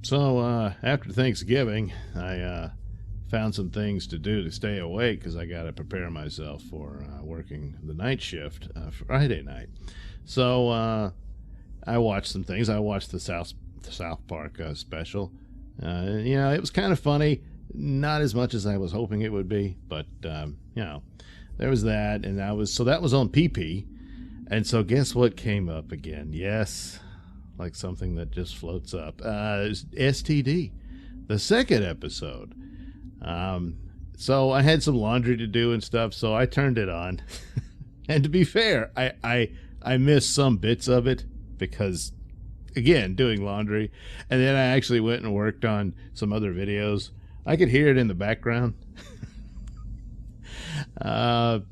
So after Thanksgiving, I found some things to do to stay awake because I got to prepare myself for working the night shift Friday night. So I watched some things. I watched the South Park special. It was kind of funny. Not as much as I was hoping it would be, but there was that, and that was on PP. And so guess what came up again? Yes, like something that just floats up. STD, the second episode. So I had some laundry to do and stuff, so I turned it on. And to be fair, I missed some bits of it because, again, doing laundry. And then I actually went and worked on some other videos. I could hear it in the background.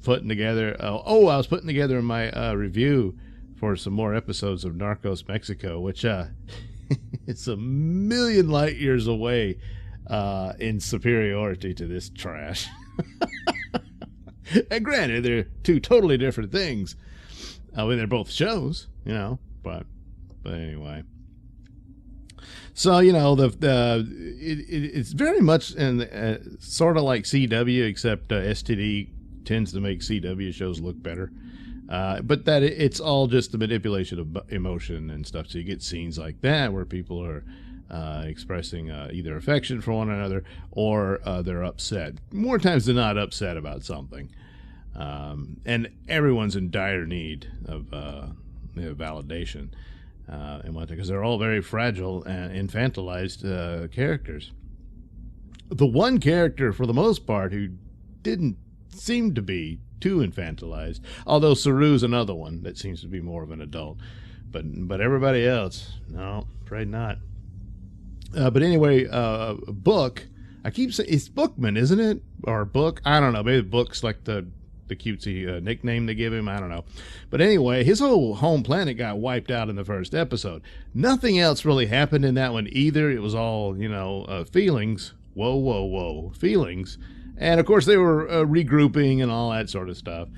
Putting together. I was putting together my review for some more episodes of Narcos Mexico, which it's a million light years away in superiority to this trash. And granted, they're two totally different things. They're both shows, but anyway. So it's very much sort of like CW, except STD tends to make CW shows look better. But that it's all just the manipulation of emotion and stuff. So you get scenes like that where people are expressing either affection for one another or they're upset. More times than not, upset about something. And everyone's in dire need of validation. Because they're all very fragile and infantilized characters. The one character, for the most part, who didn't seem to be too infantilized, although Saru's another one that seems to be more of an adult, but everybody else, no, afraid not. But anyway, Book, I keep saying it's Bookman, isn't it, or Book? I don't know. Maybe Book's like the cutesy nickname they give him. I don't know. But anyway, his whole home planet got wiped out in the first episode. Nothing else really happened in that one either. It was all, feelings. Whoa. Feelings. And, of course, they were regrouping and all that sort of stuff.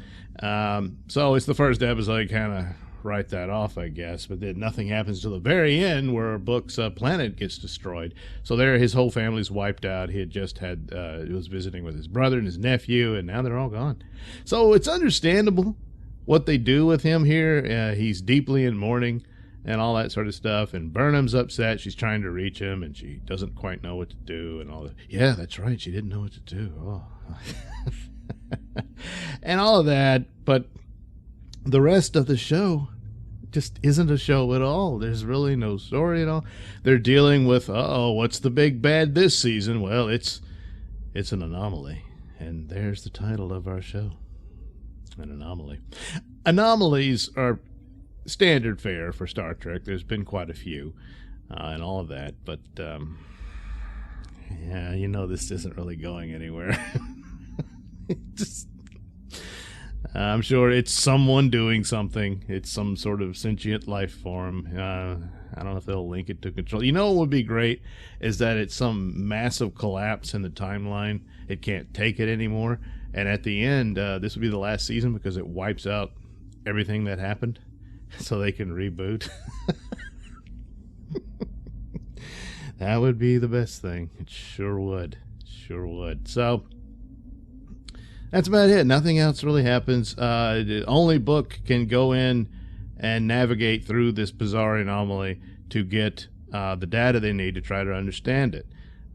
So it's the first episode, kind of write that off, I guess. But then nothing happens till the very end where Book's planet gets destroyed. So there, his whole family's wiped out. He had just he was visiting with his brother and his nephew, and now they're all gone. So it's understandable what they do with him here. He's deeply in mourning and all that sort of stuff. And Burnham's upset. She's trying to reach him, and she doesn't quite know what to do and all that. Yeah, that's right. She didn't know what to do. Oh. And all of that, but the rest of the show just isn't a show at all. There's really no story at all. They're dealing with, what's the big bad this season? Well, it's an anomaly. And there's the title of our show, an anomaly. Anomalies are standard fare for Star Trek. There's been quite a few and all of that. But, this isn't really going anywhere. I'm sure it's someone doing something. It's some sort of sentient life form. I don't know if they'll link it to control. You know what would be great is that it's some massive collapse in the timeline. It can't take it anymore. And at the end, this would be the last season because it wipes out everything that happened so they can reboot. That would be the best thing. It sure would. So that's about it. Nothing else really happens. Only Book can go in and navigate through this bizarre anomaly to get the data they need to try to understand it.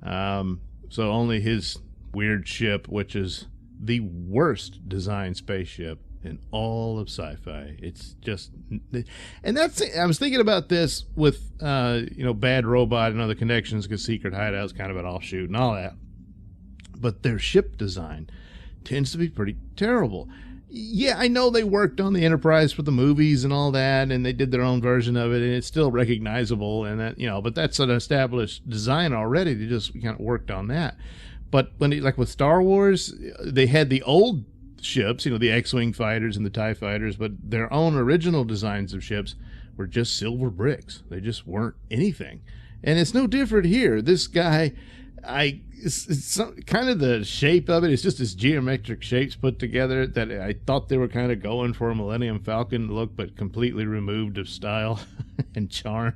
So only his weird ship, which is the worst designed spaceship in all of sci-fi. It's just, and I was thinking about this with Bad Robot and other connections because Secret Hideout's kind of an offshoot and all that. But their ship design tends to be pretty terrible. Yeah, I know they worked on the Enterprise for the movies and all that, and they did their own version of it, and it's still recognizable, and that, but that's an established design already. They just kind of worked on that. But like with Star Wars, they had the old ships, the X-Wing fighters and the TIE fighters, but their own original designs of ships were just silver bricks. They just weren't anything. And it's no different here. This guy, it's kind of the shape of it. It's just this geometric shapes put together that I thought they were kind of going for a Millennium Falcon look, but completely removed of style and charm.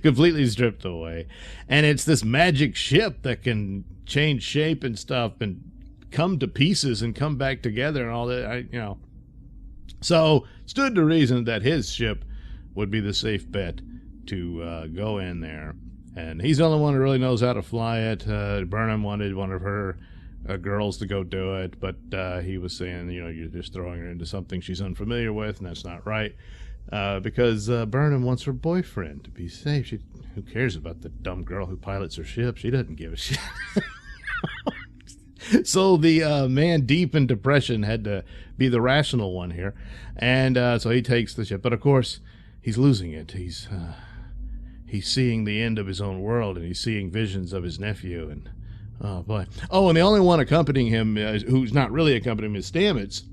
completely stripped away. And it's this magic ship that can change shape and stuff and come to pieces and come back together and all that. So stood to reason that his ship would be the safe bet to go in there. And he's the only one who really knows how to fly it. Burnham wanted one of her girls to go do it, but he was saying, you're just throwing her into something she's unfamiliar with, and that's not right. Because Burnham wants her boyfriend to be safe. Who cares about the dumb girl who pilots her ship? She doesn't give a shit. So the man deep in depression had to be the rational one here. And so he takes the ship. But, of course, he's losing it. He's seeing the end of his own world, and he's seeing visions of his nephew. And, oh, boy. Oh, and the only one accompanying him, who's not really accompanying him, is Stamets.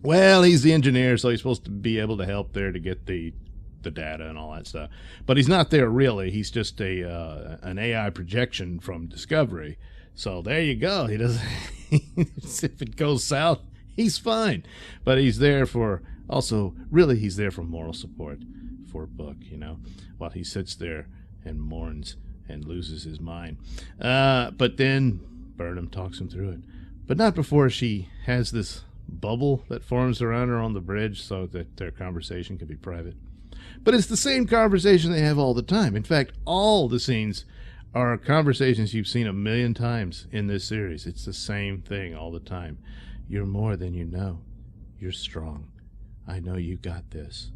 Well, he's the engineer, so he's supposed to be able to help there to get the data and all that stuff. But he's not there really. He's just an AI projection from Discovery. So there you go. He doesn't. If it goes south, he's fine. But he's there for he's there for moral support for Book, while he sits there and mourns and loses his mind. But then Burnham talks him through it. But not before she has this bubble that forms around her on the bridge so that their conversation can be private. But it's the same conversation they have all the time. In fact, all the scenes are conversations you've seen 1,000,000 times in this series. It's the same thing all the time. You're more than you know. You're strong. I know you got this.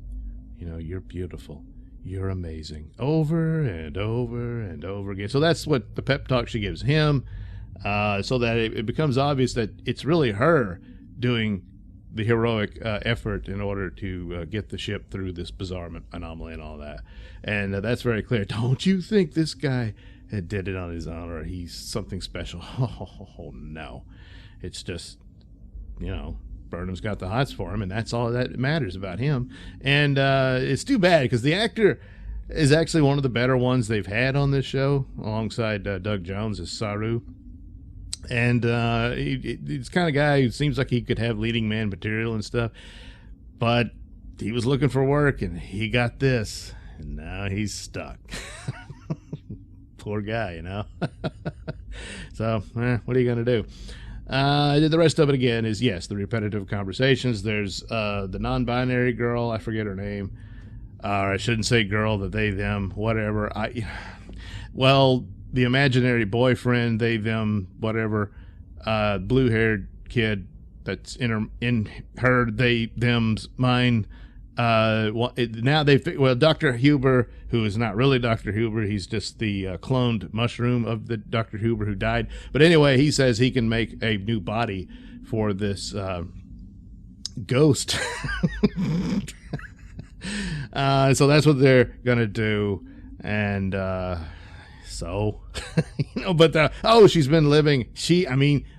You're beautiful. You're amazing. Over and over and over again. So that's what the pep talk she gives him, so that it becomes obvious that it's really her doing the heroic effort in order to get the ship through this bizarre anomaly and all that. And that's very clear. Don't you think this guy did it on his own, or he's something special? Oh, no. It's just, Burnham's got the hots for him, and that's all that matters about him. And it's too bad, because the actor is actually one of the better ones they've had on this show, alongside Doug Jones as Saru. And he's the kind of guy who seems like he could have leading man material and stuff. But he was looking for work, and he got this. And now he's stuck. Poor guy, So, what are you going to do? The rest of it, again, is, yes, the repetitive conversations. There's the non-binary girl. I forget her name. Or I shouldn't say girl, the they, them, whatever. The imaginary boyfriend, they, them, whatever, blue-haired kid that's in her, they, them's mind. Now Dr. Huber, who is not really Dr. Huber, he's just the cloned mushroom of the Dr. Huber who died. But anyway, he says he can make a new body for this ghost. So that's what they're gonna do, and but she's been living.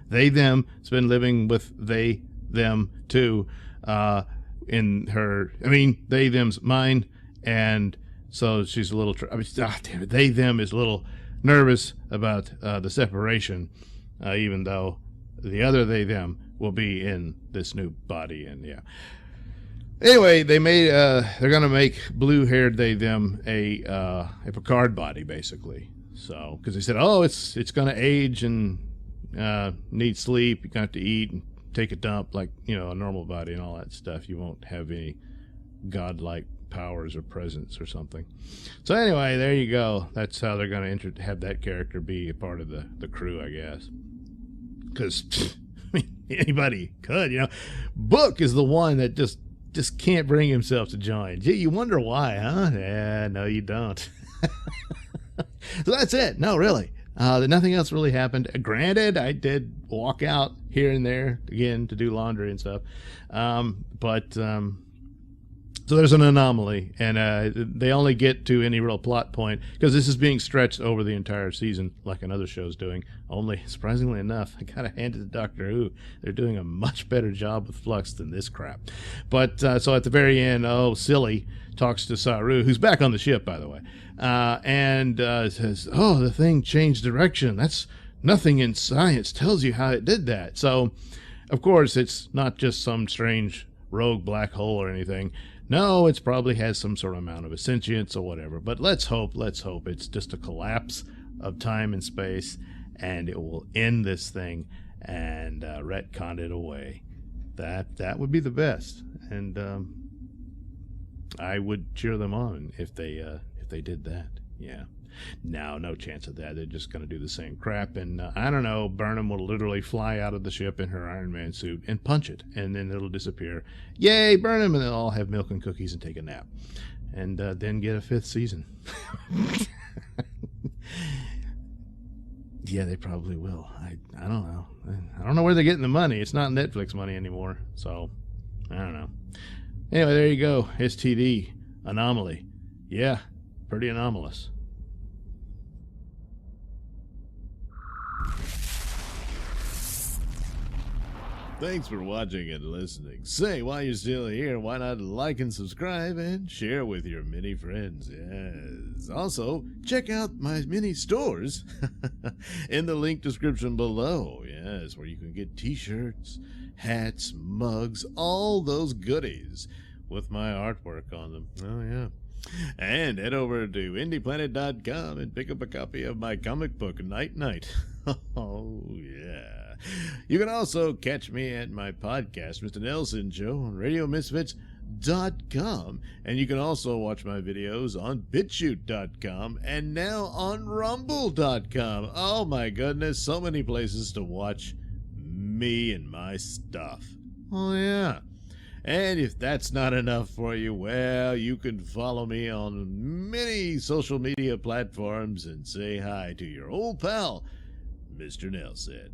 They, them. It's been living with they, them too. In her, they, them's mind, and so she's a little. They, them is a little nervous about the separation, even though the other they, them will be in this new body, and yeah. Anyway, they're gonna make blue-haired they, them a Picard body, basically. So, because they said, it's gonna age and need sleep. You're gonna have to eat and take a dump like a normal body and all that stuff. You won't have any godlike powers or presence or something. So anyway, there you go. That's how they're going to have that character be a part of the crew, I guess. Because anybody could, Book is the one that just can't bring himself to join. Gee, you wonder why, huh? Yeah, no, you don't. So that's it. No, really. Nothing else really happened. Granted, I did walk out here and there again to do laundry and stuff. So there's an anomaly, and they only get to any real plot point because this is being stretched over the entire season like another show's doing. Only, surprisingly enough, I gotta hand it to Doctor Who. They're doing a much better job with Flux than this crap. But so at the very end, Silly talks to Saru, who's back on the ship, by the way, and says, the thing changed direction. That's nothing in science tells you how it did that. So, of course, it's not just some strange rogue black hole or anything. No, it's probably has some sort of amount of sentience or whatever. But let's hope it's just a collapse of time and space, and it will end this thing and retcon it away. That would be the best, and I would cheer them on if they did that. Yeah. No chance of that. They're just going to do the same crap, and I don't know. Burnham will literally fly out of the ship in her Iron Man suit and punch it, and then it'll disappear. Yay, Burnham! And they'll all have milk and cookies and take a nap, and then get a 5th season. Yeah, they probably will. I don't know. I don't know where they're getting the money. It's not Netflix money anymore, so I don't know. Anyway, there you go. STD, Anomaly. Yeah, pretty anomalous. Thanks for watching and listening. Say, while you're still here, why not like and subscribe and share with your many friends? Yes. Also, check out my mini stores in the link description below. Yes, where you can get t-shirts, hats, mugs, all those goodies with my artwork on them. Oh, yeah. And head over to indieplanet.com and pick up a copy of my comic book, Night Night. Oh, yeah. You can also catch me at my podcast, Mr Nailsin Show, on RadioMisfits.com. And you can also watch my videos on BitChute.com and now on Rumble.com. Oh, my goodness. So many places to watch me and my stuff. Oh, yeah. And if that's not enough for you, well, you can follow me on many social media platforms and say hi to your old pal, Mr. Nailsin.